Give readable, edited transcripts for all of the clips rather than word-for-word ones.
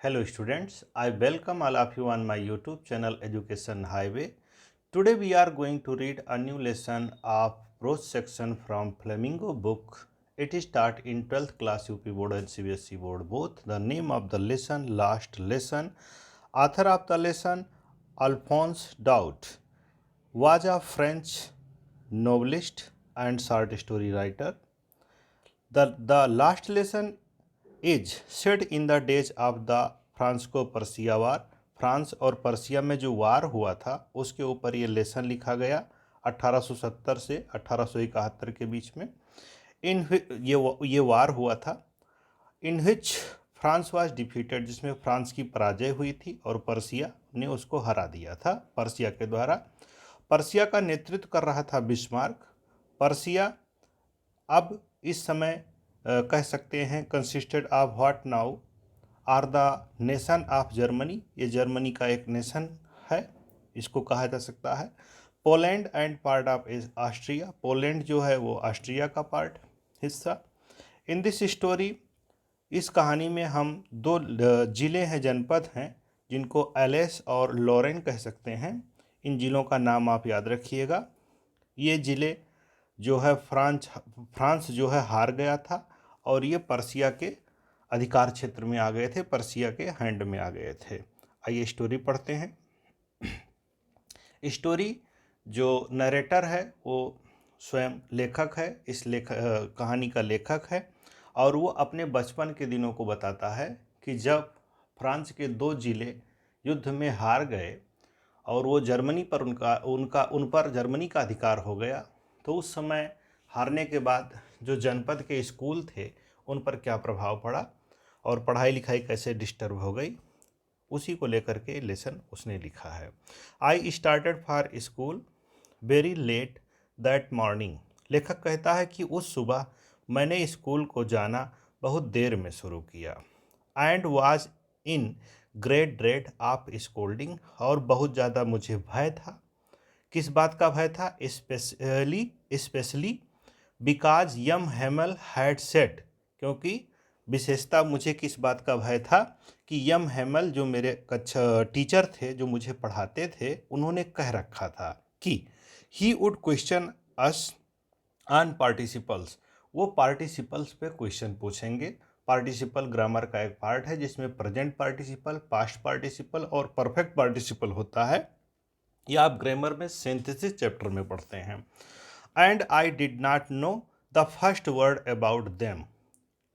Hello students, I welcome all of you on my YouTube channel Education Highway. Today we are going to read a new lesson of prose section from Flamingo book. It is taught in 12th class UP board and CBSE board both. The name of the lesson, Last Lesson. Author of the lesson, Alphonse Daudet, was a French novelist and short story writer. The last lesson is set in the days of the Franco Prussia war. France और Prussia में जो वार हुआ था उसके ऊपर ये lesson लिखा गया 1870 से 1871 के बीच में। ये वार हुआ था इन विच फ्रांस वाज डिफीटेड, जिसमें फ्रांस की पराजय हुई थी और पर्सिया ने उसको हरा दिया था पर्सिया के द्वारा। पर्सिया का नेतृत्व कर रहा था बिस्मार्क। पर्सिया अब इस समय कह सकते हैं consisted of what now are the nation of Germany. ये जर्मनी का एक नेशन है, इसको कहा जा सकता है। Poland and part of Austria. Poland जो है वो ऑस्ट्रिया का पार्ट हिस्सा। इन दिस स्टोरी, इस कहानी में हम दो ज़िले हैं, जनपद हैं, जिनको एलेस और लॉरेन कह सकते हैं। इन ज़िलों का नाम आप याद रखिएगा। ये ज़िले जो है फ्रांस जो है हार गया था और ये पर्सिया के अधिकार क्षेत्र में आ गए थे, पर्सिया के हैंड में आ गए थे। आइए स्टोरी पढ़ते हैं। स्टोरी जो नरेटर है वो स्वयं लेखक है, इस कहानी का लेखक है, और वो अपने बचपन के दिनों को बताता है कि जब फ्रांस के दो ज़िले युद्ध में हार गए और वो जर्मनी पर उन पर जर्मनी का अधिकार हो गया, तो उस समय हारने के बाद जो जनपद के स्कूल थे उन पर क्या प्रभाव पड़ा और पढ़ाई लिखाई कैसे डिस्टर्ब हो गई, उसी को लेकर के लेसन उसने लिखा है। I started for school very let that morning. लेखक कहता है कि उस सुबह मैंने स्कूल को जाना बहुत देर में शुरू किया। And was in great dread of scolding, और बहुत ज़्यादा मुझे भय था। किस बात का भय था? Specially because M Hamel had said, क्योंकि विशेषता मुझे किस बात का भय था कि यम हेमल जो मेरे कक्षा टीचर थे, जो मुझे पढ़ाते थे, उन्होंने कह रखा था कि he would question us on participles. वो पार्टिसिपल्स पे क्वेश्चन पूछेंगे। पार्टिसिपल ग्रामर का एक पार्ट है जिसमें प्रेजेंट पार्टिसिपल, पास्ट पार्टिसिपल और परफेक्ट पार्टिसिपल होता है। ये आप ग्रामर में सिंथेसिस चैप्टर में पढ़ते हैं। And I did not know the first word about them.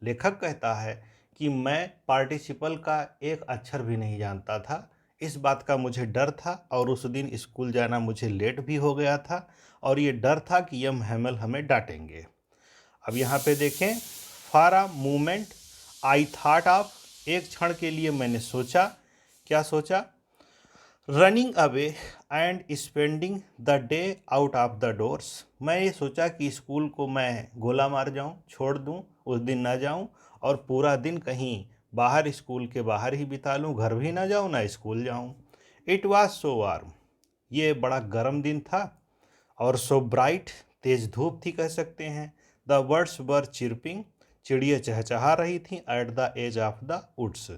लेखक कहता है कि मैं पार्टिसिपल का एक अक्षर भी नहीं जानता था। इस बात का मुझे डर था और उस दिन स्कूल जाना मुझे लेट भी हो गया था और ये डर था कि यम हेमल हमें डांटेंगे। अब यहाँ पे देखें, for a moment I thought of, एक क्षण के लिए मैंने सोचा। क्या सोचा? Running away and spending the day out of the doors. मैं ये सोचा कि स्कूल को मैं गोला मार जाऊं, छोड़ दूं, उस दिन ना जाऊं और पूरा दिन कहीं बाहर, स्कूल के बाहर ही बिता लूं, घर भी ना जाऊं ना स्कूल जाऊं। इट वाज सो वार्म, ये बड़ा गर्म दिन था, और सो ब्राइट, तेज धूप थी कह सकते हैं। द बर्ड्स वर चिरपिंग, चिड़िया चहचहा रही थी। At the edge of the woods,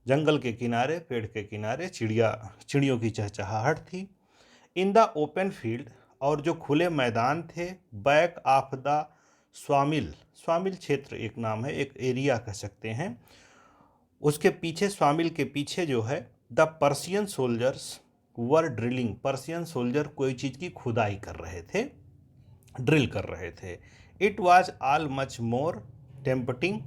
जंगल के किनारे, पेड़ के किनारे चिड़ियों की चहचहाहट थी। इन द ओपन फील्ड, और जो खुले मैदान थे, बैक ऑफ द स्वामिल, स्वामिल क्षेत्र एक नाम है, एक एरिया कह सकते हैं, उसके पीछे, स्वामिल के पीछे जो है, the Persian soldiers were drilling. Persian soldier कोई चीज़ की खुदाई कर रहे थे, ड्रिल कर रहे थे। It was all much more tempting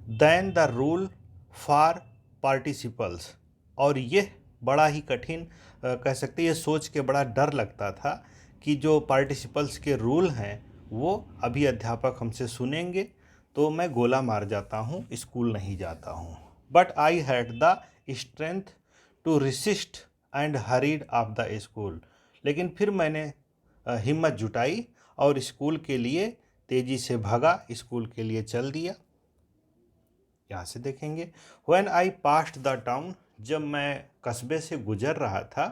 than the rule for participles, और यह बड़ा ही कठिन कह सकते, ये सोच के बड़ा डर लगता था कि जो पार्टिसिपल्स के रूल हैं वो अभी अध्यापक हमसे सुनेंगे तो मैं गोला मार जाता हूँ, स्कूल नहीं जाता हूँ। But I had the strength to resist and hurried of the school. लेकिन फिर मैंने हिम्मत जुटाई और स्कूल के लिए तेज़ी से भागा, स्कूल के लिए चल दिया। यहाँ से देखेंगे, when I passed the town, जब मैं कस्बे से गुजर रहा था,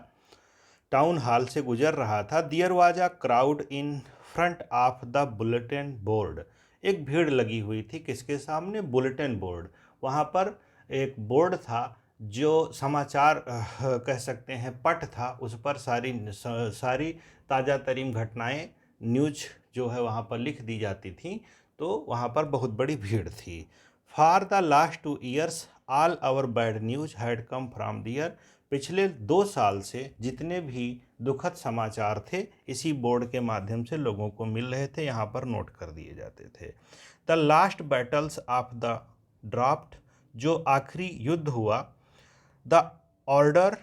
टाउन हॉल से गुजर रहा था, there was a crowd in front of the bulletin board. एक भीड़ लगी हुई थी किसके सामने? Bulletin board. वहाँ पर एक बोर्ड था जो समाचार कह सकते हैं पट था, उस पर सारी ताज़ा तरीन घटनाएं न्यूज जो है वहाँ पर लिख दी जाती थी, तो वहाँ पर बहुत बड़ी भीड़ थी। For the last 2 years all our bad news had come from there. पिछले 2 साल से जितने भी दुखद समाचार थे इसी बोर्ड के माध्यम से लोगों को मिल रहे थे, यहाँ पर नोट कर दिए जाते थे। The last battles of the draft, जो आखिरी युद्ध हुआ, the order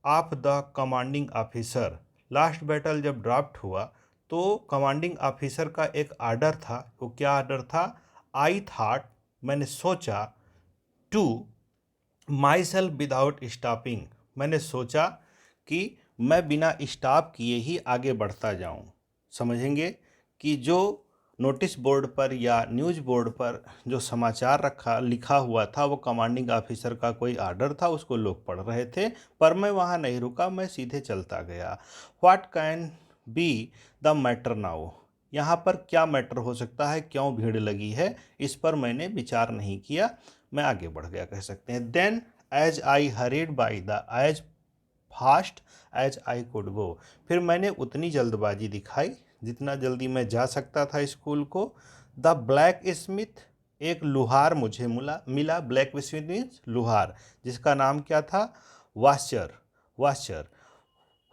of the commanding officer. Last battle जब ड्राफ्ट हुआ तो कमांडिंग ऑफिसर का एक आर्डर था। वो क्या आर्डर था? आई थाट, मैंने सोचा, to myself without stopping, मैंने सोचा कि मैं बिना स्टॉप किए ही आगे बढ़ता जाऊं। समझेंगे कि जो नोटिस बोर्ड पर या न्यूज़ बोर्ड पर जो समाचार लिखा हुआ था वो कमांडिंग ऑफिसर का कोई आर्डर था, उसको लोग पढ़ रहे थे, पर मैं वहाँ नहीं रुका, मैं सीधे चलता गया। What can be the matter now, यहाँ पर क्या मैटर हो सकता है, क्यों भीड़ लगी है, इस पर मैंने विचार नहीं किया, मैं आगे बढ़ गया कह सकते हैं। Then as I hurried by the as fast as I could go, फिर मैंने उतनी जल्दबाजी दिखाई जितना जल्दी मैं जा सकता था स्कूल को। द ब्लैक स्मिथ, एक लुहार मुझे मिला। ब्लैक स्मिथ मीन्स लुहार, जिसका नाम क्या था? वास्चर। वास्चर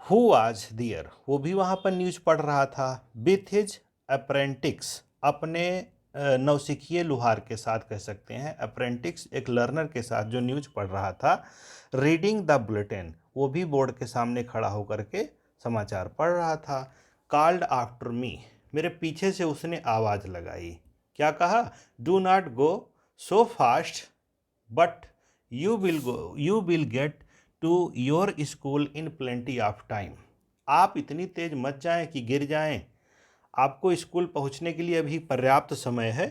हु वाज दियर, वो भी वहाँ पर न्यूज पढ़ रहा था। विथ हिज अप्रेंटिक्स, अपने नौसिखिए लुहार के साथ कह सकते हैं। अप्रेंटिक्स एक लर्नर के साथ जो न्यूज पढ़ रहा था। रीडिंग द बुलेटिन, वो भी बोर्ड के सामने खड़ा होकर के समाचार पढ़ रहा था। कॉल्ड आफ्टर मी, मेरे पीछे से उसने आवाज़ लगाई। क्या कहा? Do not go so fast but you will get to your school in plenty of time, आप इतनी तेज मत जाएं कि गिर जाएं, आपको स्कूल पहुंचने के लिए अभी पर्याप्त समय है,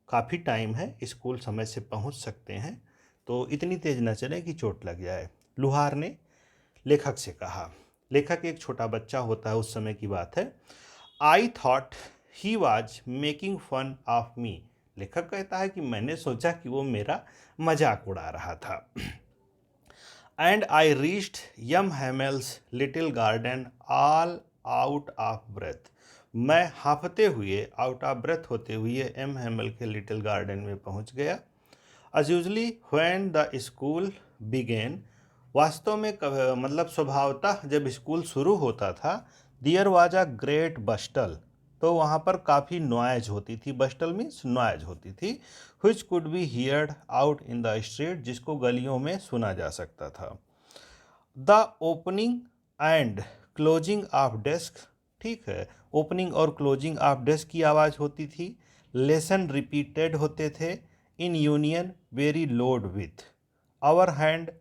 काफ़ी टाइम है, स्कूल समय से पहुंच सकते हैं, तो इतनी तेज न चलें कि चोट लग जाए। लुहार ने लेखक से कहा। लेखक एक छोटा बच्चा होता है, उस समय की बात है। I thought he was making fun of me, लेखक कहता है कि मैंने सोचा कि वो मेरा मजाक उड़ा रहा था। And I reached M Hamel's little garden all out of breath, मैं हांफते हुए, आउट ऑफ ब्रेथ होते हुए एम हेमल के लिटिल गार्डन में पहुंच गया। As usually when the school began, वास्तव में मतलब स्वभावतः जब स्कूल शुरू होता था, दियर वाज अ ग्रेट बस्टल, तो वहाँ पर काफ़ी नॉइज होती थी। बस्टल मीन्स नॉइज होती थी। Which could be heard out in the street, जिसको गलियों में सुना जा सकता था। The opening and closing of desk, ठीक है, ओपनिंग और क्लोजिंग ऑफ डेस्क की आवाज़ होती थी। लेसन रिपीटेड होते थे। In union very loud with our hand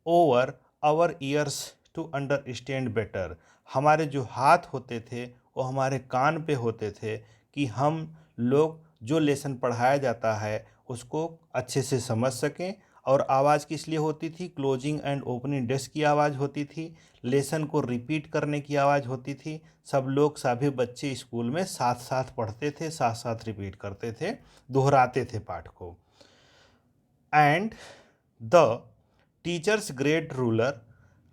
over our ears to understand better, हमारे जो हाथ होते थे वो हमारे कान पे होते थे कि हम लोग जो लेसन पढ़ाया जाता है उसको अच्छे से समझ सकें। और आवाज़ किस लिए होती थी? क्लोजिंग एंड ओपनिंग डेस्क की आवाज़ होती थी, लेसन को रिपीट करने की आवाज़ होती थी। सब लोग, सभी बच्चे स्कूल में साथ साथ पढ़ते थे, साथ साथ रिपीट करते थे, दोहराते थे पाठ को। And the teachers great ruler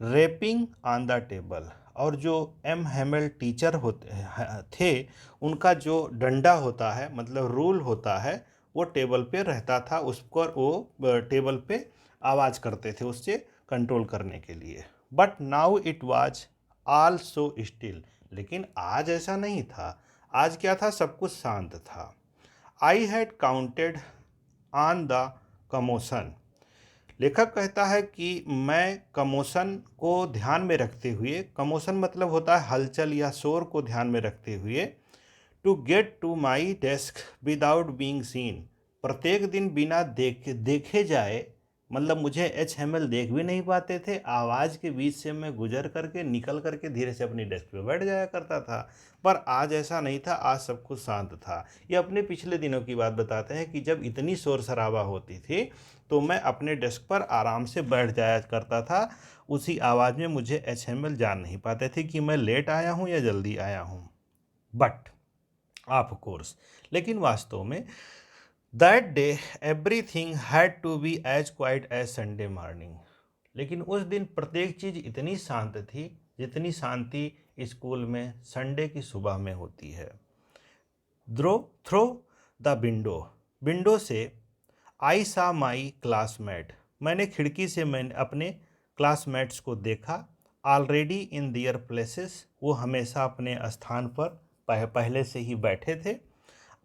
rapping on the table, और जो एम हेमल टीचर होते थे, उनका जो डंडा होता है, मतलब रूल होता है, वो टेबल पे रहता था, उस पर वो टेबल पे आवाज़ करते थे उससे कंट्रोल करने के लिए। But now it was all so still, लेकिन आज ऐसा नहीं था। आज क्या था? सब कुछ शांत था। I had counted on the commotion, लेखक कहता है कि मैं कमोशन को ध्यान में रखते हुए, कमोशन मतलब होता है हलचल या शोर को ध्यान में रखते हुए, to get to my desk without being seen, प्रत्येक दिन बिना देखे जाए, मतलब मुझे एच हेमल देख भी नहीं पाते थे, आवाज़ के बीच से मैं गुजर करके, निकल करके धीरे से अपनी डेस्क पे बैठ जाया करता था। पर आज ऐसा नहीं था, आज सब कुछ शांत था। ये अपने पिछले दिनों की बात बताते हैं कि जब इतनी शोर शराबा होती थी तो मैं अपने डेस्क पर आराम से बैठ जाया करता था। उसी आवाज़ में मुझे एच हेमल जान नहीं पाते थे कि मैं लेट आया हूँ या जल्दी आया हूँ। बट ऑफ कोर्स, लेकिन वास्तव में that day everything had to be as quiet as Sunday morning, लेकिन उस दिन प्रत्येक चीज़ इतनी शांत थी जितनी शांति स्कूल में संडे की सुबह में होती है। थ्रो द विंडो, विंडो से आई सा माई क्लासमेट, मैंने खिड़की से मैंने अपने क्लासमेट्स को देखा। ऑलरेडी इन दियर प्लेसेस, वो हमेशा अपने स्थान पर पहले से ही बैठे थे।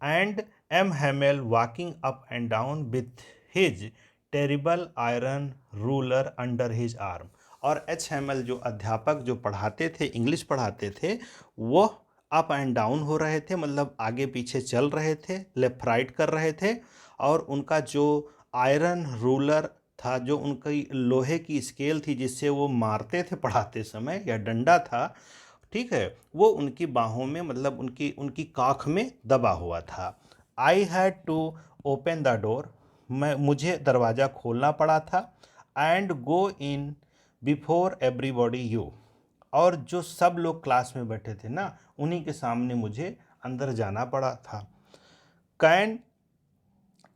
And M Hamel walking up and down with his terrible iron ruler under his arm. और एच हेमेल जो अध्यापक जो पढ़ाते थे, इंग्लिश पढ़ाते थे, वो अप एंड डाउन हो रहे थे, मतलब आगे पीछे चल रहे थे, लेफ्ट राइट कर रहे थे। और उनका जो आयरन रूलर था, जो उनकी लोहे की स्केल थी जिससे वो मारते थे पढ़ाते समय, या डंडा था, ठीक है, वो उनकी बाहों में, मतलब उनकी उनकी काख में दबा हुआ था। I had to open the door, मुझे दरवाज़ा खोलना पड़ा था। And go in before everybody you, और जो सब लोग क्लास में बैठे थे ना, उन्हीं के सामने मुझे अंदर जाना पड़ा था। Can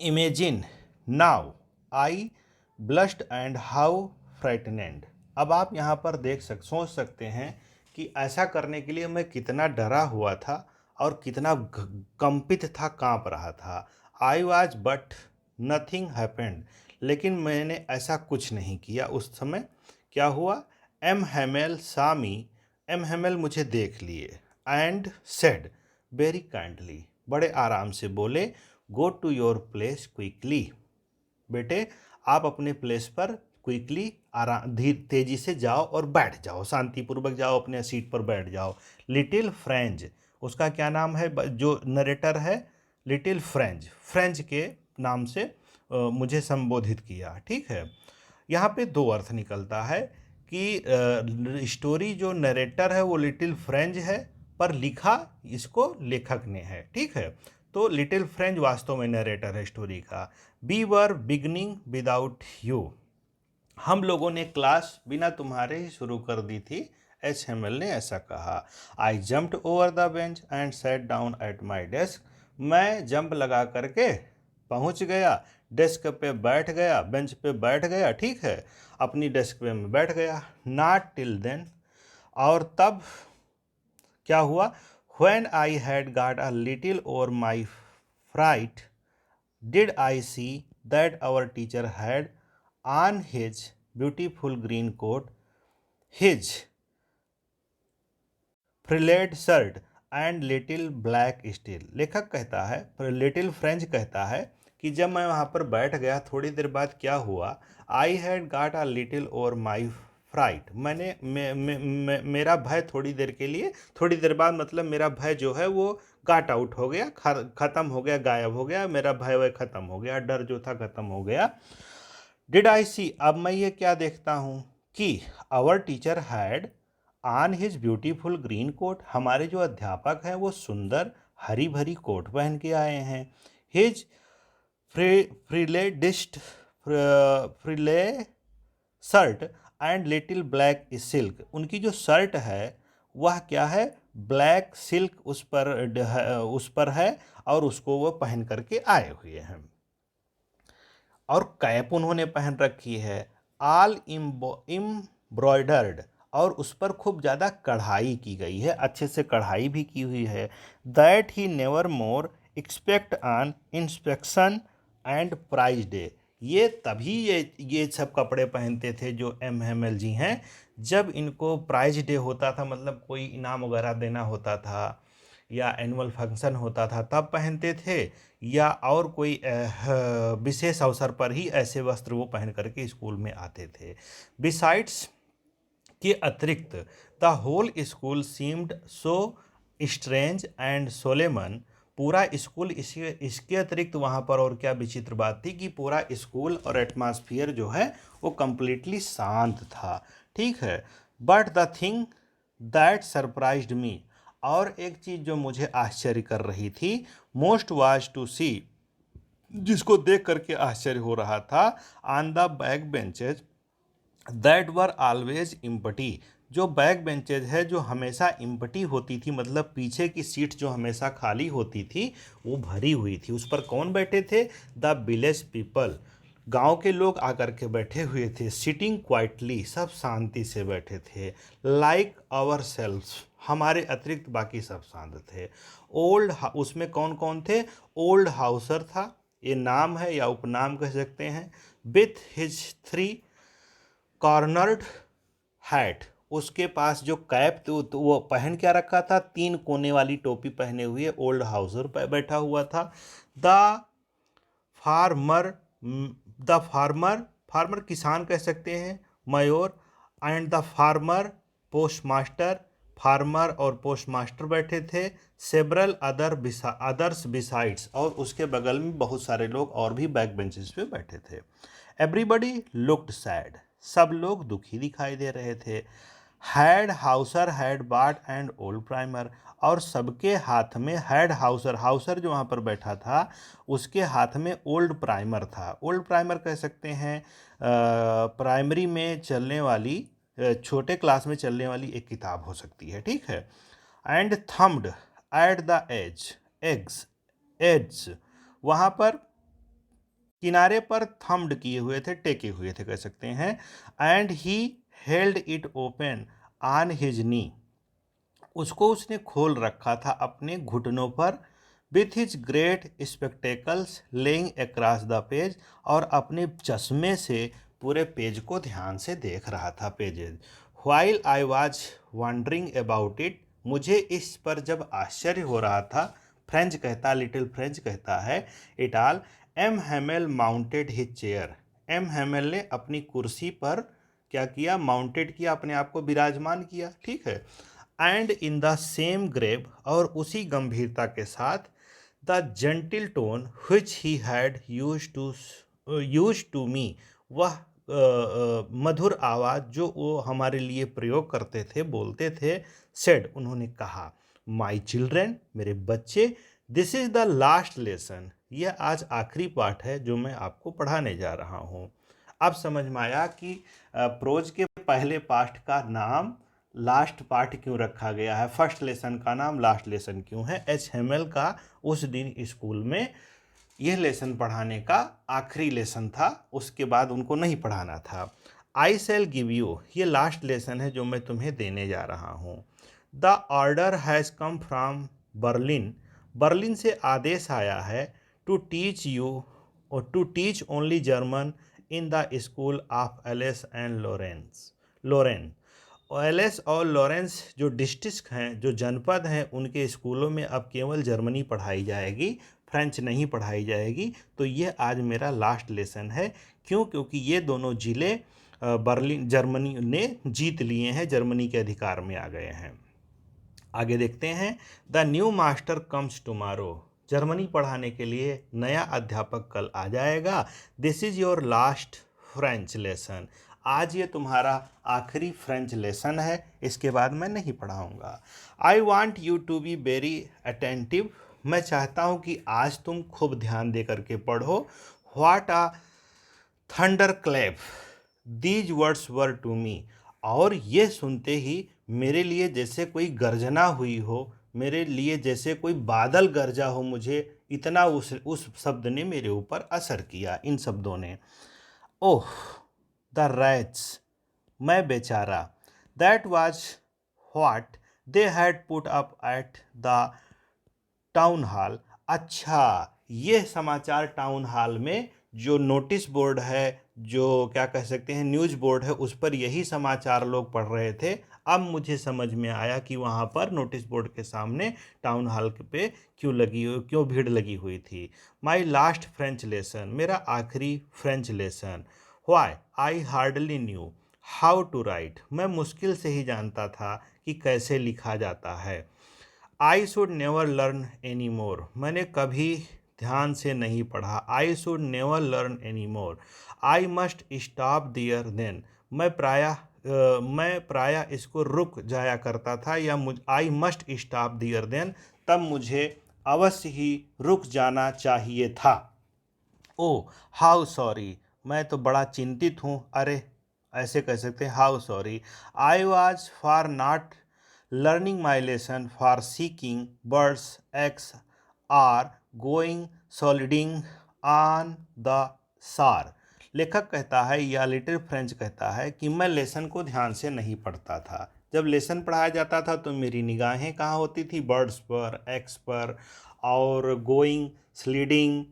imagine now I blushed and how frightened. अब आप यहाँ पर सोच सकते हैं कि ऐसा करने के लिए मैं कितना डरा हुआ था और कितना कंपित था, कांप रहा था। I was but nothing happened, लेकिन मैंने ऐसा कुछ नहीं किया उस समय। क्या हुआ? एम हेमेल सामी, एम हेमेल मुझे देख लिए। एंड सेड वेरी काइंडली, बड़े आराम से बोले, go to your place quickly, बेटे आप अपने प्लेस पर क्विकली तेजी से जाओ और बैठ जाओ, शांतिपूर्वक जाओ, अपने सीट पर बैठ जाओ। लिटिल फ्रेंच, उसका क्या नाम है जो नरेटर है? लिटिल फ्रेंच, फ्रेंच के नाम से मुझे संबोधित किया, ठीक है। यहाँ पे दो अर्थ निकलता है कि स्टोरी जो नरेटर है वो लिटिल फ्रेंच है, पर लिखा इसको लेखक ने है, ठीक है। तो लिटिल फ्रेंच वास्तव में नरेटर है स्टोरी का। We were beginning without you, हम लोगों ने क्लास बिना तुम्हारे ही शुरू कर दी थी, एच हेमल ने ऐसा कहा। आई jumped over the bench and sat down at my desk, मैं जंप लगा करके पहुंच गया, डेस्क पे बैठ गया, बेंच पे बैठ गया, ठीक है, अपनी डेस्क पे मैं बैठ गया। नॉट टिल देन, और तब क्या हुआ? When I had got a little over my fright did I see that our teacher had on his beautiful green coat, his frilled shirt and little black steel। लेखक कहता है, little French कहता है कि जब मैं वहाँ पर बैठ गया, थोड़ी देर बाद क्या हुआ? I had got a little over my fright, मेरा भय थोड़ी देर के लिए, थोड़ी देर बाद मतलब मेरा भय जो है वो गॉट आउट हो गया, ख़त्म हो गया, गायब हो गया, मेरा भय वह ख़त्म हो गया, डर जो था ख़त्म हो गया। डिड आई सी, अब मैं ये क्या देखता हूँ कि our teacher had on his beautiful green coat, हमारे जो अध्यापक हैं वो सुंदर हरी भरी कोट पहन के आए हैं। हिज फ्रिलेडिस्ट frilled shirt and little black silk, उनकी जो शर्ट है वह क्या है? ब्लैक सिल्क उस पर है, और उसको वो पहन करके आए हुए हैं। और कैप उन्होंने पहन रखी है, ऑल एम्ब्रॉयडर्ड, और उस पर खूब ज़्यादा कढ़ाई की गई है, अच्छे से कढ़ाई भी की हुई है। That he never more expect on inspection and prize day, ये तभी ये सब कपड़े पहनते थे जो एम हेमल जी हैं, जब इनको प्राइज डे होता था, मतलब कोई इनाम वगैरह देना होता था या एनुअल फंक्शन होता था तब पहनते थे, या और कोई विशेष अवसर पर ही ऐसे वस्त्र वो पहन करके स्कूल में आते थे। बिसाइड्स, के अतिरिक्त, the whole school seemed so strange and solemn, पूरा स्कूल, इसके अतिरिक्त वहाँ पर और क्या विचित्र बात थी कि पूरा स्कूल और एटमॉस्फेयर जो है वो कम्प्लीटली शांत था, ठीक है। But the thing that surprised me, और एक चीज़ जो मुझे आश्चर्य कर रही थी, मोस्ट वाज टू सी, जिसको देख करके आश्चर्य हो रहा था, on the back benches that were always empty, जो बैक बेंचेज है जो हमेशा इम्पटी होती थी, मतलब पीछे की सीट जो हमेशा खाली होती थी वो भरी हुई थी, उस पर कौन बैठे थे? द विलेज पीपल, गांव के लोग आकर के बैठे हुए थे, सिटिंग क्वाइटली, सब शांति से बैठे थे, लाइक आवर सेल्व्स, हमारे अतिरिक्त बाकी सब शांत थे। ओल्ड, उसमें कौन कौन थे? ओल्ड हाउसर था, ये नाम है या उपनाम कह सकते हैं, विथ हिज 3 कॉर्नर्ड हैट, उसके पास जो कैप तो वो पहन क्या रखा था? 3 कोने वाली टोपी पहने हुए ओल्ड हाउसर बैठा हुआ था। The farmer, the farmer, farmer किसान कह सकते हैं, mayor, and the farmer postmaster, farmer और पोस्टमास्टर बैठे थे। सेवरल अदर्स बिसाइड्स, और उसके बगल में बहुत सारे लोग और भी बैक बेंचेस पे बैठे थे। एवरीबडी लुक्ड सैड, सब लोग दुखी दिखाई दे रहे थे। हैड हाउसर हैड बाट एंड ओल्ड प्राइमर, और सबके हाथ में हैड हाउसर, हाउसर जो वहाँ पर बैठा था उसके हाथ में ओल्ड प्राइमर था। ओल्ड प्राइमर कह सकते हैं प्राइमरी में चलने वाली, छोटे क्लास में चलने वाली एक किताब हो सकती है, ठीक है। And thumbed at the edges, वहाँ पर किनारे पर थम्ड किए हुए थे, टेके हुए थे कह सकते हैं। And he held it open on his knee, उसको उसने खोल रखा था अपने घुटनों पर। With his great spectacles lying across the page, और अपने चश्मे से पूरे पेज को ध्यान से देख रहा था, pages. While I was wondering about it, मुझे इस पर जब आश्चर्य हो रहा था, फ्रेंच कहता, लिटिल फ्रेंच कहता है, it all, M Hamel mounted his chair, M Hamel ने अपनी कुर्सी पर क्या किया? माउंटेड किया, अपने आप को विराजमान किया, ठीक है। And in the same grave, और उसी गंभीरता के साथ, the gentle tone which he had use to me, वह मधुर आवाज़ जो वो हमारे लिए प्रयोग करते थे, बोलते थे, सेड, उन्होंने कहा, माई चिल्ड्रेन, मेरे बच्चे, this is the last lesson, यह आज आखिरी पाठ है जो मैं आपको पढ़ाने जा रहा हूँ। अब समझ में आया कि प्रोज के पहले पाठ का नाम लास्ट पार्ट क्यों रखा गया है, फर्स्ट लेसन का नाम लास्ट लेसन क्यों है। HML का उस दिन स्कूल में यह लेसन पढ़ाने का आखिरी लेसन था, उसके बाद उनको नहीं पढ़ाना था। आई शैल गिव यू, ये लास्ट लेसन है जो मैं तुम्हें देने जा रहा हूँ। The order has come from Berlin, Berlin से आदेश आया है, टू टीच यू और to teach only German in the school of Alsace and Lorraine. Alsace और लॉरेंस जो डिस्ट्रिक्ट हैं, जो जनपद हैं, उनके स्कूलों में अब केवल जर्मनी पढ़ाई जाएगी, फ्रेंच नहीं पढ़ाई जाएगी। तो ये आज मेरा लास्ट लेसन है। क्यों? क्योंकि ये दोनों ज़िले बर्लिन, जर्मनी ने जीत लिए हैं, जर्मनी के अधिकार में आ गए हैं। आगे देखते हैं। The new master comes tomorrow, Germany पढ़ाने के लिए नया अध्यापक कल आ जाएगा। This is your last French lesson, आज ये तुम्हारा आखिरी फ्रेंच लेसन है, इसके बाद मैं नहीं पढ़ाऊँगा। I want you to be very attentive, मैं चाहता हूँ कि आज तुम खूब ध्यान दे करके पढ़ो। What a thunder clap, these words were to me, और ये सुनते ही मेरे लिए जैसे कोई गर्जना हुई हो, मेरे लिए जैसे कोई बादल गरजा हो, मुझे इतना उस शब्द ने मेरे ऊपर असर किया, इन शब्दों ने। ओह द रैट्स, मैं बेचारा, that was what they had put up at the town hall, अच्छा ये समाचार टाउन हॉल में जो नोटिस बोर्ड है, जो क्या कह सकते हैं न्यूज़ बोर्ड है, उस पर यही समाचार लोग पढ़ रहे थे। अब मुझे समझ में आया कि वहाँ पर नोटिस बोर्ड के सामने टाउन हॉल पे क्यों भीड़ लगी हुई थी। माई लास्ट फ्रेंच लेसन, मेरा आखिरी French lesson. Why I hardly knew how to write, मैं मुश्किल से ही जानता था कि कैसे लिखा जाता है। I should never learn any more, मैंने कभी ध्यान से नहीं पढ़ा। I should never learn any more. I must stop there then, मैं प्रायः इसको रुक जाया करता था, या I must stop there then, तब मुझे अवश्य ही रुक जाना चाहिए था। ओ हाउ सॉरी, मैं तो बड़ा चिंतित हूँ, अरे ऐसे कह सकते हैं, how sorry. I was for not learning my lesson for seeking birds eggs or going sliding on the Saar, लेखक कहता है या लिटिल फ्रेंच कहता है कि मैं लेसन को ध्यान से नहीं पढ़ता था। जब लेसन पढ़ाया जाता था तो मेरी निगाहें कहाँ होती थी, बर्ड्स पर, एक्स पर, और गोइंग, स्लीडिंग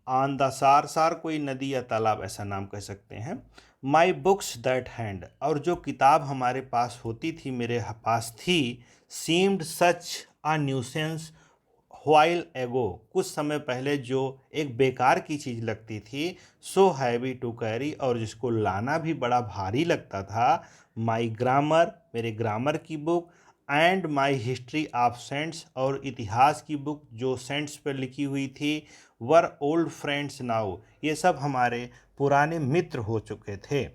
ऑन द सार, सार कोई नदी या तालाब ऐसा नाम कह सकते हैं। माई बुक्स दैट हैंड, और जो किताब हमारे पास होती थी, मेरे पास थी, सीम्ड सच अ न्यूसेंस व्हाइल एगो, कुछ समय पहले जो एक बेकार की चीज़ लगती थी, सो हैवी टू कैरी, और जिसको लाना भी बड़ा भारी लगता था। माई ग्रामर, मेरे ग्रामर की book, and my history of cents, और इतिहास की बुक जो सेंट्स पर लिखी हुई थी, वर ओल्ड फ्रेंड्स नाउ, ये सब हमारे पुराने मित्र हो चुके थे।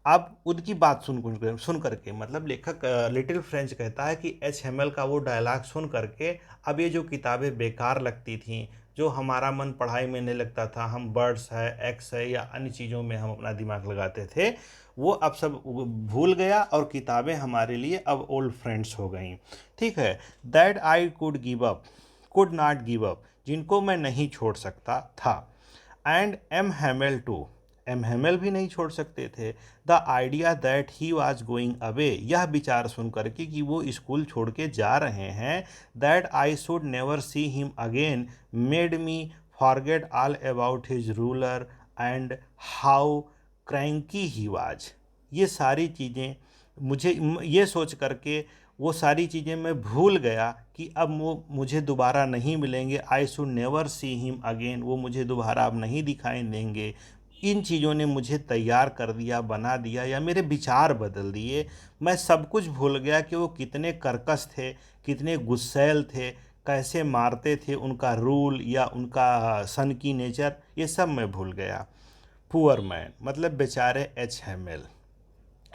अब उनकी बात सुन करके, मतलब लेखक लिटिल फ्रेंच कहता है कि एच हेमल का वो डायलॉग सुन करके अब ये जो किताबें बेकार लगती थीं, जो हमारा मन पढ़ाई में नहीं लगता था, हम बर्ड्स है, एक्स है या अन्य चीज़ों में हम अपना दिमाग लगाते थे, वो अब सब भूल गया और किताबें हमारे लिए अब ओल्ड फ्रेंड्स हो गई। ठीक है। That I could not give up, जिनको मैं नहीं छोड़ सकता था। And M Hamel to, M Hemal भी नहीं छोड़ सकते थे। The idea that he was going away, यह विचार सुन करके कि वो स्कूल छोड़ के जा रहे हैं, that I should never see him again, made me forget all about his ruler and how cranky he was. ये सारी चीज़ें मुझे ये सोच करके वो सारी चीज़ें मैं भूल गया कि अब वो मुझे दोबारा नहीं मिलेंगे। आई should never see him again, वो मुझे दोबारा अब नहीं दिखाई देंगे। इन चीज़ों ने मुझे तैयार कर दिया, बना दिया, या मेरे विचार बदल दिए। मैं सब कुछ भूल गया कि वो कितने कर्कश थे, कितने गुस्सैल थे, कैसे मारते थे, उनका रूल या उनका सन की नेचर, ये सब मैं भूल गया। पुअर मैन, मतलब बेचारे H Hamel.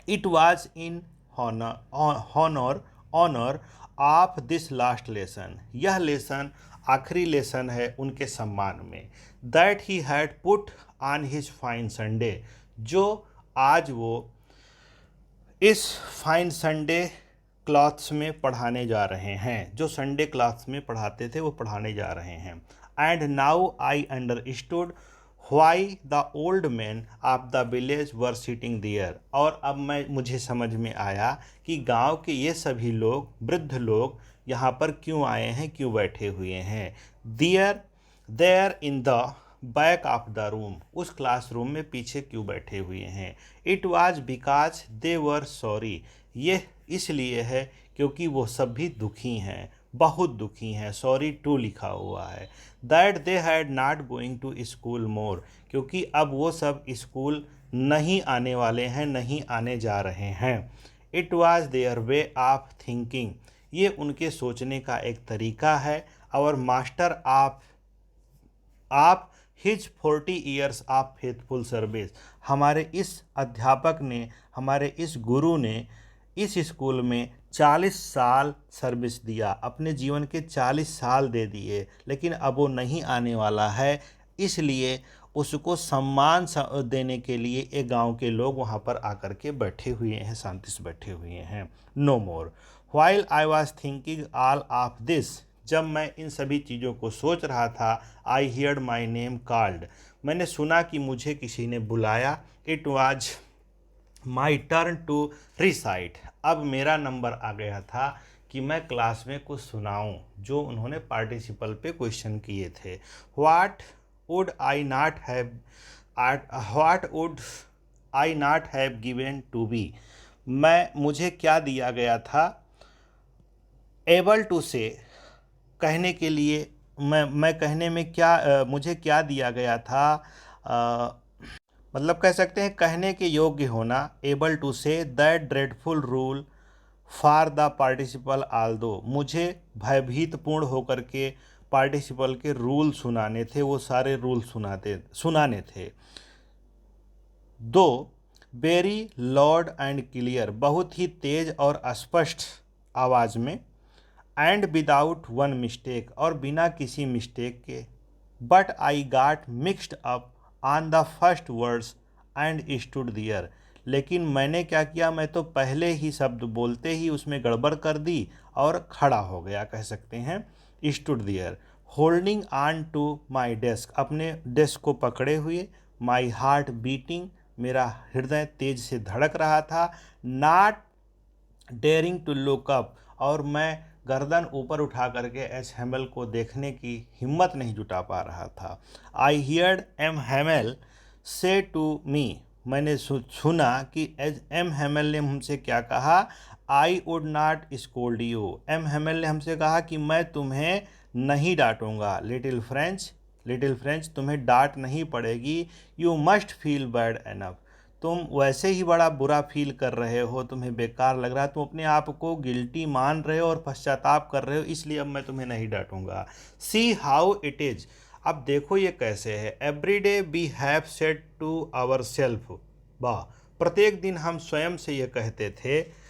It was in honour honour of this last lesson, यह लेसन आखिरी लेसन है उनके सम्मान में। That he had put on his fine Sunday, जो आज वो इस फाइन संडे क्लॉथ्स में पढ़ाने जा रहे हैं, जो संडे क्लॉथ्स में पढ़ाते थे वो पढ़ाने जा रहे हैं। And now I understood why the old man of the village were sitting there, और अब मुझे समझ में आया कि गांव के ये सभी लोग, वृद्ध लोग यहाँ पर क्यों आए हैं, क्यों बैठे हुए हैं। There there in the back of the room, उस क्लासरूम में पीछे क्यों बैठे हुए हैं। It was because they were sorry, ये इसलिए है क्योंकि वो सब भी दुखी हैं, बहुत दुखी हैं, सॉरी टू लिखा हुआ है। That they had not going to school more, क्योंकि अब वो सब स्कूल नहीं आने वाले हैं, नहीं आने जा रहे हैं। It was their way of thinking, ये उनके सोचने का एक तरीका है। और master of his 40 years of faithful service, हमारे इस अध्यापक ने, हमारे इस गुरु ने इस स्कूल में 40 साल सर्विस दिया, अपने जीवन के 40 साल दे दिए, लेकिन अब वो नहीं आने वाला है। इसलिए उसको सम्मान देने के लिए एक गांव के लोग वहाँ पर आकर के बैठे हुए हैं, शांति से बैठे हुए हैं। No more while I was thinking all of this, जब मैं इन सभी चीज़ों को सोच रहा था, I heard my name called, मैंने सुना कि मुझे किसी ने बुलाया। It was my turn to recite, अब मेरा नंबर आ गया था कि मैं क्लास में कुछ सुनाऊं, जो उन्होंने पार्टिसिपल पे क्वेश्चन किए थे। What would I not have given to be, मुझे क्या दिया गया था, एबल टू से, कहने के लिए, मैं कहने में क्या मुझे क्या दिया गया था, मतलब कह सकते हैं कहने के योग्य होना। Able to say that dreadful rule for the participle although, मुझे भयभीतपूर्ण होकर के पार्टिसिपल के रूल सुनाने थे, वो सारे रूल सुनाने थे। दो वेरी लॉर्ड एंड क्लियर, बहुत ही तेज और स्पष्ट आवाज़ में। एंड विदाउट वन मिस्टेक, और बिना किसी मिस्टेक के। But I got mixed up on the first words and stood there, लेकिन मैंने क्या किया, मैं तो पहले ही शब्द बोलते ही उसमें गड़बड़ कर दी और खड़ा हो गया, कह सकते हैं। Stood there holding on to my desk, अपने डेस्क को पकड़े हुए, माई हार्ट बीटिंग, मेरा हृदय तेज से धड़क रहा था, not daring to look up, और मैं गर्दन ऊपर उठा करके एच हैमल को देखने की हिम्मत नहीं जुटा पा रहा था। आई हियर्ड एम हैमल से टू मी, मैंने सुना कि एम हैमल ने हमसे क्या कहा। I would not scold you, M Hamel ने हमसे कहा कि मैं तुम्हें नहीं डांटूंगा। लिटिल फ्रेंच, तुम्हें डांट नहीं पड़ेगी। You must feel bad enough, तुम वैसे ही बड़ा बुरा फील कर रहे हो, तुम्हें बेकार लग रहा है, तुम अपने आप को गिल्टी मान रहे हो और पश्चाताप कर रहे हो, इसलिए अब मैं तुम्हें नहीं डांटूंगा। सी हाउ इट इज, अब देखो ये कैसे है। Every day we have said to our self, वाह, प्रत्येक दिन हम स्वयं से ये कहते थे,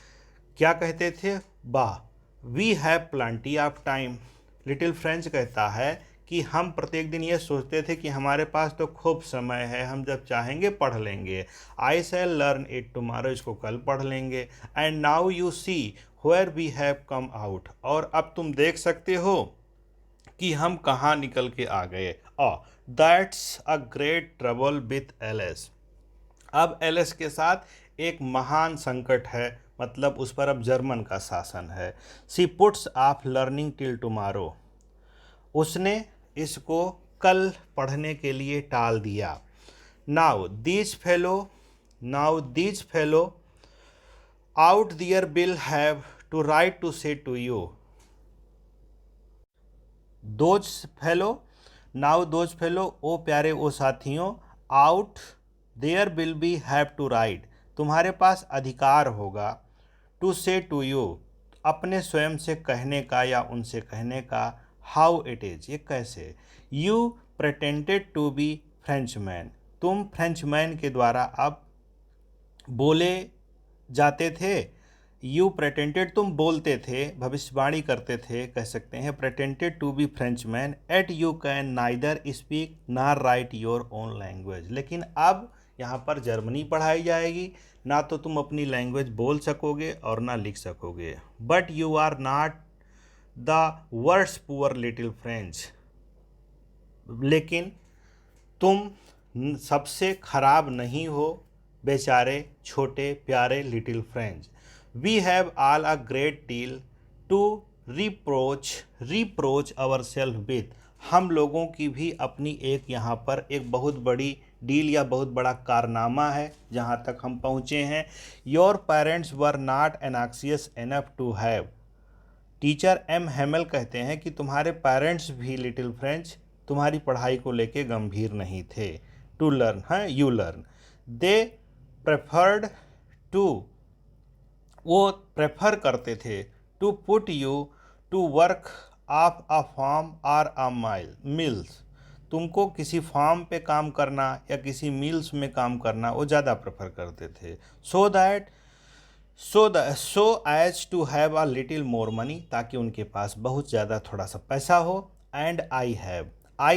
क्या कहते थे, वाह, we have plenty of time. Little French कहता है कि हम प्रत्येक दिन ये सोचते थे कि हमारे पास तो खूब समय है, हम जब चाहेंगे पढ़ लेंगे। I shall learn it tomorrow, इसको कल पढ़ लेंगे। And now you see where we have come out, और अब तुम देख सकते हो कि हम कहाँ निकल के आ गए। That's a great trouble with Alsace, अब एलिस के साथ एक महान संकट है, मतलब उस पर अब जर्मन का शासन है। She puts off learning till tomorrow, उसने इसको कल पढ़ने के लिए टाल दिया। Now these fellows out there will have to right to say to you, those fellows, ओ प्यारे ओ साथियों, out there will be have to right, तुम्हारे पास अधिकार होगा, टू से टू यू, अपने स्वयं से कहने का या उनसे कहने का। हाउ इट इज़, ये कैसे। यू प्रेटेंडेड टू बी फ्रेंचमैन, तुम फ्रेंचमैन के द्वारा अब बोले जाते थे। यू प्रेटेंडेड, तुम बोलते थे, भविष्यवाणी करते थे, कह सकते हैं, pretended to be Frenchmen, yet you can neither speak nor write your own language, लेकिन अब यहाँ पर जर्मनी पढ़ाई जाएगी, ना तो तुम अपनी लैंग्वेज बोल सकोगे और ना लिख सकोगे। But you are not the words poor little French, लेकिन तुम सबसे खराब नहीं हो बेचारे छोटे प्यारे little French. We have all a great deal to reproach our self with, हम लोगों की भी अपनी एक यहाँ पर एक बहुत बड़ी डील या बहुत बड़ा कारनामा है जहाँ तक हम पहुँचे हैं। Your parents were not anxious enough to have, teacher M Hamel कहते हैं कि तुम्हारे पेरेंट्स भी लिटिल फ्रेंच तुम्हारी पढ़ाई को लेके गंभीर नहीं थे। टू लर्न, हाँ, you learn, they preferred to, वो प्रेफर करते थे, to put you to work of a farm और अ मिल्स, तुमको किसी फार्म पे काम करना या किसी मिल्स में काम करना वो ज़्यादा प्रेफर करते थे। So as to have a little more money, ताकि उनके पास बहुत ज़्यादा थोड़ा सा पैसा हो। And I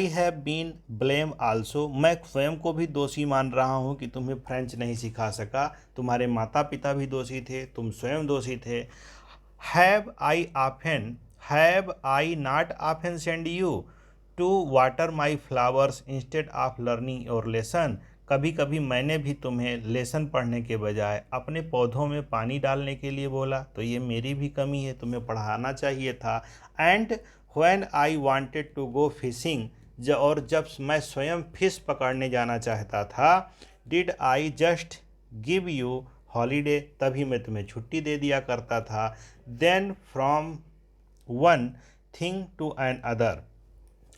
have been blame also, मैं स्वयं को भी दोषी मान रहा हूँ कि तुम्हें फ्रेंच नहीं सिखा सका, तुम्हारे माता पिता भी दोषी थे, तुम स्वयं दोषी थे। Have I not often send you to water my flowers instead of learning your lesson, कभी कभी मैंने भी तुम्हें लेसन पढ़ने के बजाय अपने पौधों में पानी डालने के लिए बोला, तो ये मेरी भी कमी है, तुम्हें पढ़ाना चाहिए था। And when I wanted to go fishing, और जब मैं स्वयं फिश पकड़ने जाना चाहता था, did I just give you holiday, तभी मैं तुम्हें छुट्टी दे दिया करता था। Then from one thing to another,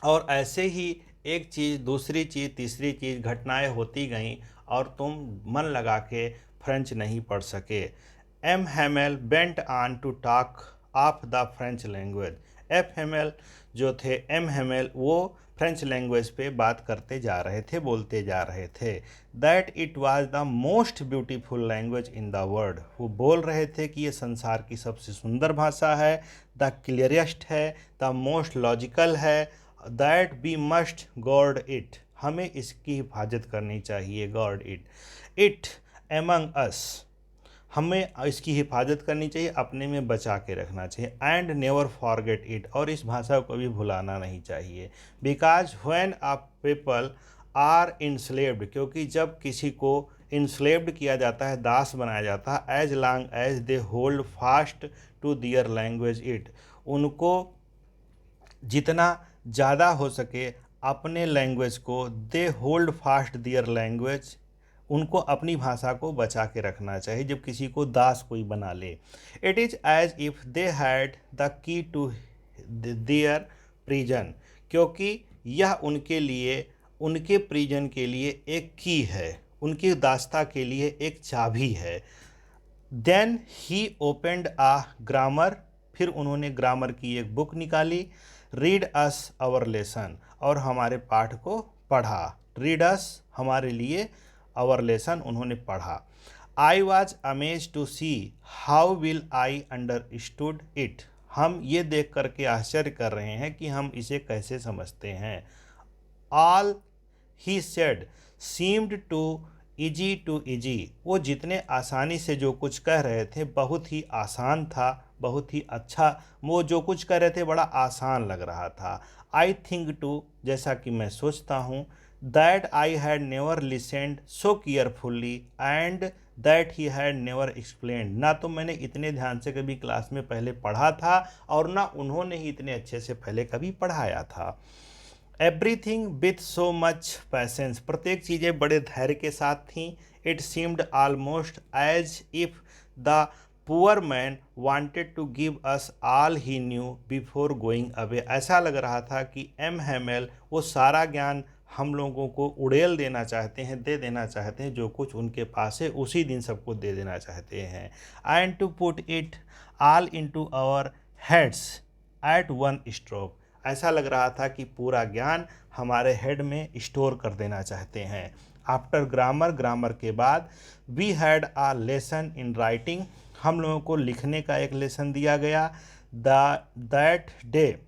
और ऐसे ही एक चीज़ दूसरी चीज़ तीसरी चीज़ घटनाएं होती गईं और तुम मन लगा के फ्रेंच नहीं पढ़ सके। M Hamel bent on to talk of the French language, F Hamel जो थे, एम हेमेल वो फ्रेंच लैंग्वेज पे बात करते जा रहे थे, बोलते जा रहे थे। That it was the most beautiful language in the world, वो बोल रहे थे कि ये संसार की सबसे सुंदर भाषा है, द क्लियरेस्ट है, द मोस्ट लॉजिकल है, that we must guard it, हमें इसकी हिफाजत करनी चाहिए, गार्ड इट एमंग अस, हमें इसकी हिफाजत करनी चाहिए, अपने में बचा के रखना चाहिए। एंड नेवर फॉरगेट इट, और इस भाषा को भी भुलाना नहीं चाहिए। Because when a people are enslaved, क्योंकि जब किसी को इंस्लेव्ड किया जाता है, दास बनाया जाता है, as long as they hold fast to their language it, उनको जितना ज़्यादा हो सके अपने लैंग्वेज को, they hold fast their language, उनको अपनी भाषा को बचा के रखना चाहिए जब किसी को दास कोई बना ले। It is as if they had the key to their prison, क्योंकि यह उनके लिए, उनके प्रिजन के लिए एक की है, उनकी दास्ता के लिए एक चाबी है। Then he opened a grammar, फिर उन्होंने ग्रामर की एक बुक निकाली। रीड अस आवर लेसन, और हमारे पाठ को पढ़ा। रीड अस, हमारे लिए, आवर लेसन, उन्होंने पढ़ा। I was amaze to see how will I understood it, हम ये देख करके आश्चर्य कर रहे हैं कि हम इसे कैसे समझते हैं। All he said seemed too easy, वो जितने आसानी से जो कुछ कह रहे थे बहुत ही आसान था, बहुत ही अच्छा, वो जो कुछ कह रहे थे बड़ा आसान लग रहा था। आई थिंक टू, जैसा कि मैं सोचता हूँ, that I had never लिसेंड so carefully and that he had never explained, ना तो मैंने इतने ध्यान से कभी क्लास में पहले पढ़ा था और ना उन्होंने ही इतने अच्छे से पहले कभी पढ़ाया था। Everything with so much patience, प्रत्येक चीज़ें बड़े धैर्य के साथ थीं। It seemed almost as if the poor man wanted to give us all he knew before going away, ऐसा लग रहा था कि एम हेमेल वो सारा ज्ञान हम लोगों को उड़ेल देना चाहते हैं, दे देना चाहते हैं, जो कुछ उनके पास है उसी दिन सबको दे देना चाहते हैं। And to put it all into our heads at one stroke, ऐसा लग रहा था कि पूरा ज्ञान हमारे हेड में स्टोर कर देना चाहते हैं। आफ्टर ग्रामर, ग्रामर के बाद, we had a lesson in writing, हम लोगों को लिखने का एक लेसन दिया गया। दैट डे,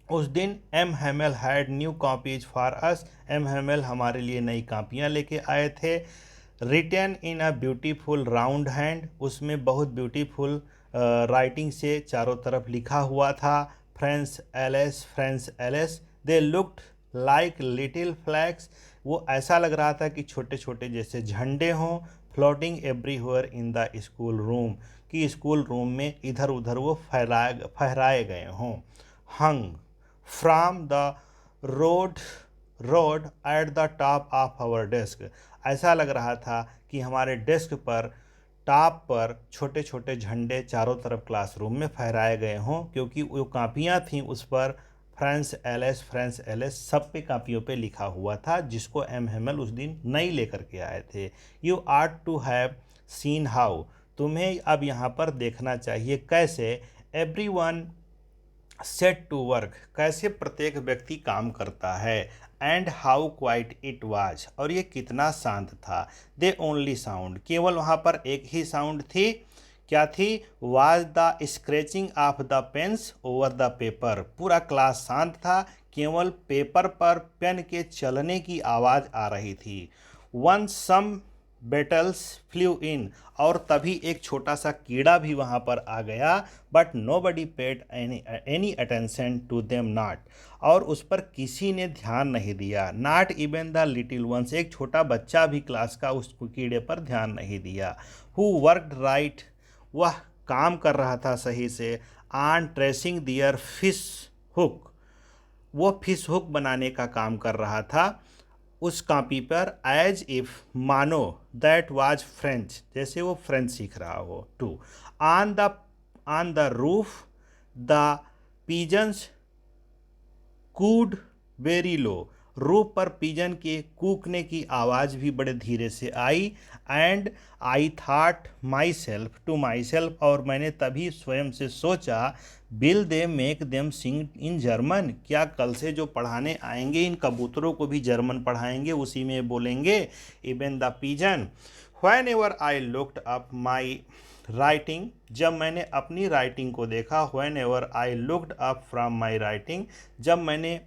उस दिन, M Hamel had new copies for us, M Hamel हमारे लिए नई कापियाँ लेके आए थे। Written in a beautiful round hand, उसमें बहुत ब्यूटीफुल राइटिंग से चारों तरफ लिखा हुआ था। French एलेस, they looked like little flags, वो ऐसा लग रहा था कि छोटे छोटे जैसे झंडे हों। Floating everywhere in the school room, कि स्कूल रूम में इधर उधर वो फहराए गए हों। Hung from the rod at the top of our desk, ऐसा लग रहा था कि हमारे डेस्क पर, टॉप पर छोटे छोटे झंडे चारों तरफ क्लासरूम में फहराए गए हों, क्योंकि वो कापियाँ थीं उस पर फ्रेंच एलेस सब पे कापियों पे लिखा हुआ था, जिसको एम हेमल उस दिन नई लेकर के आए थे। You ought to have seen how, तुम्हें अब यहाँ पर देखना चाहिए कैसे, एवरीवन सेट टू वर्क, कैसे प्रत्येक व्यक्ति काम करता है, and how quite it was, और ये कितना शांत था। दे ओनली साउंड, केवल वहाँ पर एक ही साउंड थी, क्या थी, was the scratching of the pens over the paper, पूरा क्लास शांत था, केवल पेपर पर पेन के चलने की आवाज़ आ रही थी। वन सम बेटल्स फ्लू इन, और तभी एक छोटा सा कीड़ा भी वहाँ पर आ गया। But nobody paid any attention to them not, और उस पर किसी ने ध्यान नहीं दिया। Not even the little ones, एक छोटा बच्चा भी क्लास का उस कीड़े पर ध्यान नहीं दिया। हु वर्कड राइट, वह काम कर रहा था सही से। On tracing their fish hook, वो फिश हुक बनाने का काम कर रहा था उस कॉपी पर। एज इफ, मानो, दैट वाज फ्रेंच, जैसे वो फ्रेंच सीख रहा हो। To on the roof the pigeons cooed very low, roof पर पिजन के कूकने की आवाज़ भी बड़े धीरे से आई। And I thought myself to myself, और मैंने तभी स्वयं से सोचा, will they make them Singh in German, क्या कल से जो पढ़ाने आएंगे इन कबूतरों को भी जर्मन पढ़ाएंगे, उसी में बोलेंगे। Even the pigeon, when ever I looked up my writing, जब मैंने अपनी राइटिंग को देखा। When ever I looked up from my writing, जब मैंने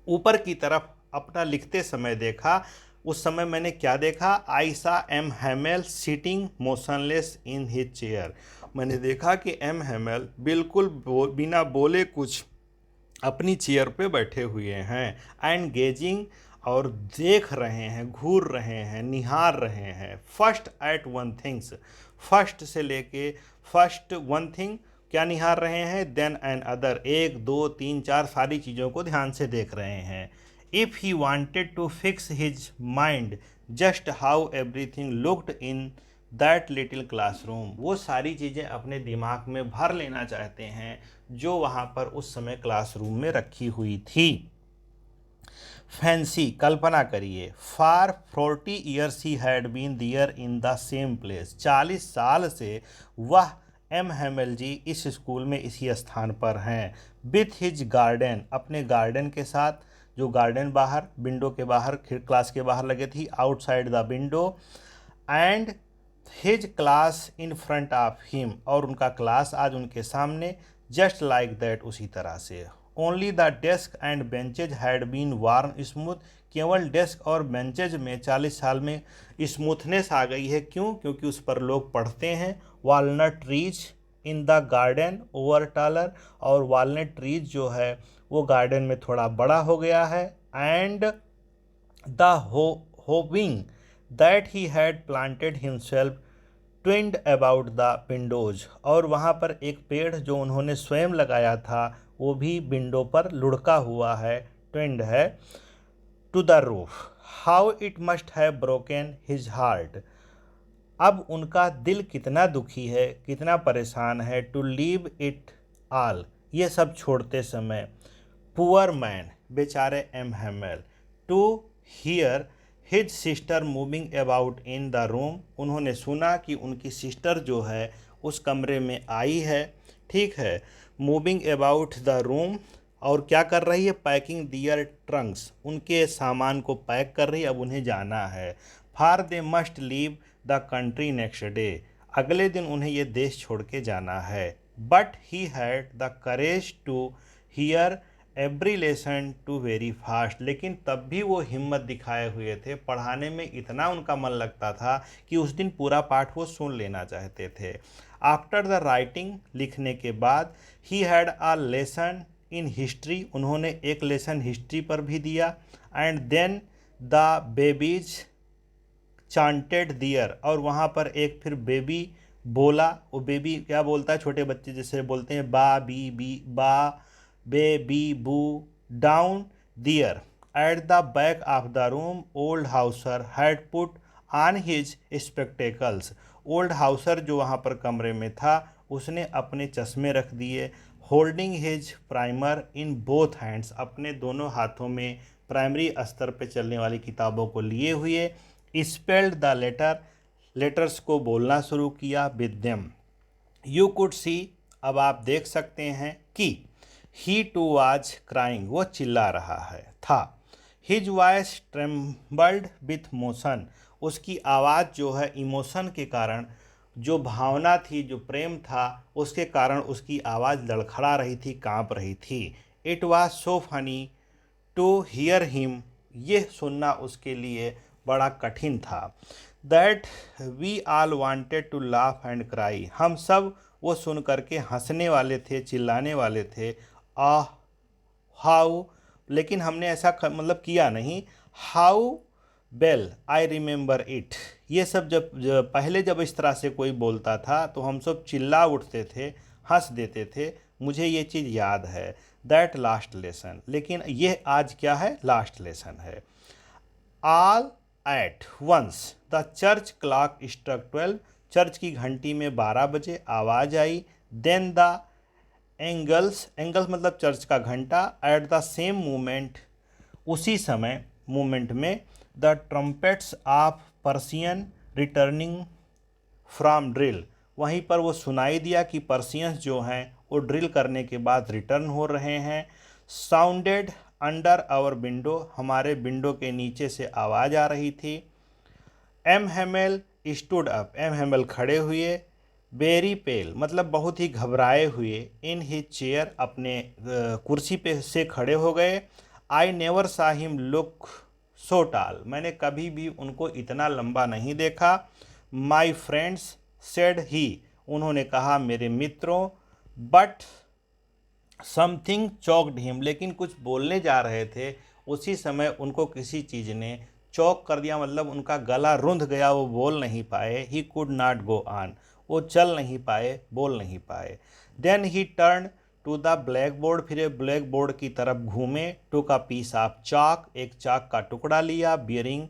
ऊपर की तरफ अपना लिखते समय देखा, उस समय मैंने क्या देखा, I saw M Hamel sitting motionless in his chair, मैंने देखा कि एम हेमेल बिल्कुल बिना बोले कुछ अपनी चेयर पे बैठे हुए हैं। एंड गेजिंग और देख रहे हैं, घूर रहे हैं, निहार रहे हैं। First at one things, first से लेके फर्स्ट वन थिंग क्या निहार रहे हैं, देन एन अदर, एक दो तीन चार सारी चीज़ों को ध्यान से देख रहे हैं। If he wanted to fix his mind just how everything looked in that little classroom, वो सारी चीज़ें अपने दिमाग में भर लेना चाहते हैं जो वहाँ पर उस समय क्लासरूम में रखी हुई थी। फैंसी, कल्पना करिए, for 40 years he had been there in the same place, 40 साल से वह एम हेमल जी इस स्कूल में इसी स्थान पर हैं। विथ हिज गार्डन, अपने गार्डन के साथ, जो गार्डन बाहर विंडो के बाहर क्लास के बाहर लगे थी, outside the window, and his class in front of him, और उनका क्लास आज उनके सामने, जस्ट लाइक दैट, उसी तरह से। Only the desk and benches had been worn smooth, केवल डेस्क और बेंचेज में 40 साल में स्मूथनेस आ गई है। क्यों? क्योंकि उस पर लोग पढ़ते हैं। Walnut trees in the garden over taller, और वालनट ट्रीज जो है वो गार्डन में थोड़ा बड़ा हो गया है। एंड द होविंग that he had planted himself twined about the windows, और वहाँ पर एक पेड़ जो उन्होंने स्वयं लगाया था वो भी विंडो पर लुढ़का हुआ है, ट्विंड है, to the roof. How it must have broken his heart, अब उनका दिल कितना दुखी है, कितना परेशान है, टू लीव इट ऑल, ये सब छोड़ते समय। पुअर मैन, बेचारे M Hamel, to hear his sister moving about in the room, उन्होंने सुना कि उनकी सिस्टर जो है उस कमरे में आई है, ठीक है, मूविंग अबाउट द रूम, और क्या कर रही है, पैकिंग दियर ट्रंक्स, उनके सामान को पैक कर रही है, अब उन्हें जाना है। For they must leave the country next day, अगले दिन उन्हें ये देश छोड़ के जाना है। But he had the courage to hear every lesson to very fast, लेकिन तब भी वो हिम्मत दिखाए हुए थे, पढ़ाने में इतना उनका मन लगता था कि उस दिन पूरा पाठ वो सुन लेना चाहते थे। आफ्टर द राइटिंग, लिखने के बाद, ही had a lesson in history, उन्होंने एक लेसन हिस्ट्री पर भी दिया। And then the babies chanted there, और वहाँ पर एक फिर बेबी बोला, वो बेबी क्या बोलता है, छोटे बच्चे जैसे बोलते हैं, ba bi ba be bi bu, down there. At the back of the room old Hauser had put on his spectacles, old Hauser जो वहाँ पर कमरे में था उसने अपने चश्मे रख दिए। Holding his primer in both hands, अपने दोनों हाथों में प्राइमरी स्तर पे चलने वाली किताबों को लिए हुए। स्पेल्ड द लेटर, लेटर्स को बोलना शुरू किया। With them you could see, अब आप देख सकते हैं कि ही टू वाज क्राइंग, वो चिल्ला रहा है था। His voice trembled with motion, उसकी आवाज़ जो है इमोशन के कारण, जो भावना थी, जो प्रेम था, उसके कारण उसकी आवाज़ लड़खड़ा रही थी, कांप रही थी। It was so funny to hear him, ये सुनना उसके लिए बड़ा कठिन था। That we all wanted to laugh and cry, हम सब वो सुन करके हंसने वाले थे, चिल्लाने वाले थे। आह हाउ, लेकिन हमने ऐसा मतलब किया नहीं। How well I remember it, ये सब जब पहले जब इस तरह से कोई बोलता था तो हम सब चिल्ला उठते थे, हंस देते थे, मुझे ये चीज़ याद है। दैट लास्ट लेसन, लेकिन ये आज क्या है, लास्ट लेसन है। All at once the church clock struck 12, church की घंटी में 12 बजे आवाज़ आई। देन द एंगल्स, एंगल्स मतलब चर्च का घंटा। एट द सेम मोमेंट, उसी समय मोमेंट में, the trumpets of Persian returning from drill, वहीं पर वो सुनाई दिया कि पर्सियंस जो हैं वो ड्रिल करने के बाद रिटर्न हो रहे हैं। साउंडेड अंडर आवर विंडो, हमारे विंडो के नीचे से आवाज़ आ रही थी। M Hemal stood up, M Hemal खड़े हुए। वेरी पेल मतलब बहुत ही घबराए हुए। इन हिज चेयर, अपने कुर्सी पे से खड़े हो गए। आई नेवर सा हिम लुक सो टाल, मैंने कभी भी उनको इतना लंबा नहीं देखा। माई फ्रेंड्स सेड ही, उन्होंने कहा मेरे मित्रों। बट समथिंग चॉक्ड हिम, लेकिन कुछ बोलने जा रहे थे, उसी समय उनको किसी चीज़ ने चौक कर दिया, मतलब उनका गला रुंध गया, वो बोल नहीं पाए। He could not go on, वो चल नहीं पाए, बोल नहीं पाए। Then he turn to the blackboard, फिर ब्लैक बोर्ड की तरफ घूमे। टुक अ पीस ऑफ चाक, एक चाक का टुकड़ा लिया। Bearing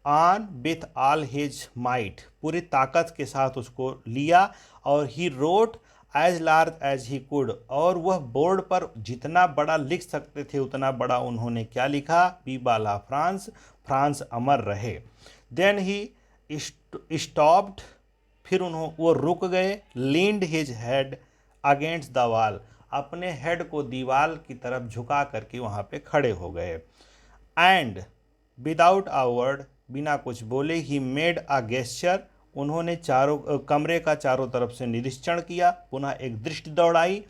on with all his might, पूरी ताकत के साथ उसको लिया। और he wrote as large as he could, और वह बोर्ड पर जितना बड़ा लिख सकते थे उतना बड़ा उन्होंने क्या लिखा, वीवा ला फ्रांस, फ्रांस अमर रहे। देन ही स्टॉप्ड, फिर वो रुक गए। Leaned his head against the wall, अपने हेड को दीवार की तरफ झुका करके वहाँ पे खड़े हो गए। एंड विदाउट अ वर्ड, बिना कुछ बोले, ही मेड अ गेस्चर, उन्होंने चारों कमरे का चारों तरफ से निरीक्षण किया, पुनः एक दृष्टि दौड़ाई।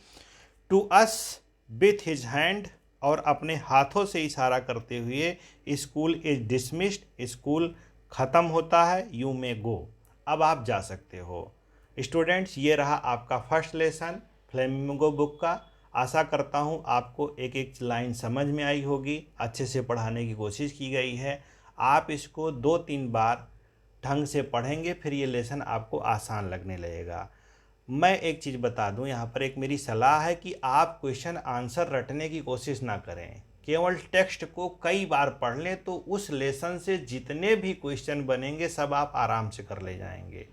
To us with his hand, और अपने हाथों से इशारा करते हुए, स्कूल इज डिसमिस्ड, स्कूल ख़त्म होता है, यू मे गो, अब आप जा सकते हो। स्टूडेंट्स, ये रहा आपका फर्स्ट लेसन फ्लेमिंगो बुक का। आशा करता हूँ आपको एक एक लाइन समझ में आई होगी, अच्छे से पढ़ाने की कोशिश की गई है। आप इसको 2-3 बार ढंग से पढ़ेंगे, फिर ये लेसन आपको आसान लगने लगेगा। मैं एक चीज़ बता दूं, यहाँ पर एक मेरी सलाह है कि आप क्वेश्चन आंसर रटने की कोशिश ना करें, केवल टेक्स्ट को कई बार पढ़ लें, तो उस लेसन से जितने भी क्वेश्चन बनेंगे सब आप आराम से कर ले जाएंगे।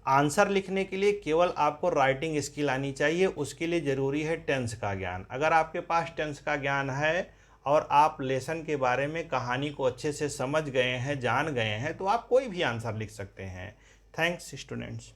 आंसर लिखने के लिए केवल आपको राइटिंग स्किल आनी चाहिए, उसके लिए ज़रूरी है टेंस का ज्ञान। अगर आपके पास टेंस का ज्ञान है और आप लेसन के बारे में, कहानी को अच्छे से समझ गए हैं, जान गए हैं, तो आप कोई भी आंसर लिख सकते हैं। Thanks students.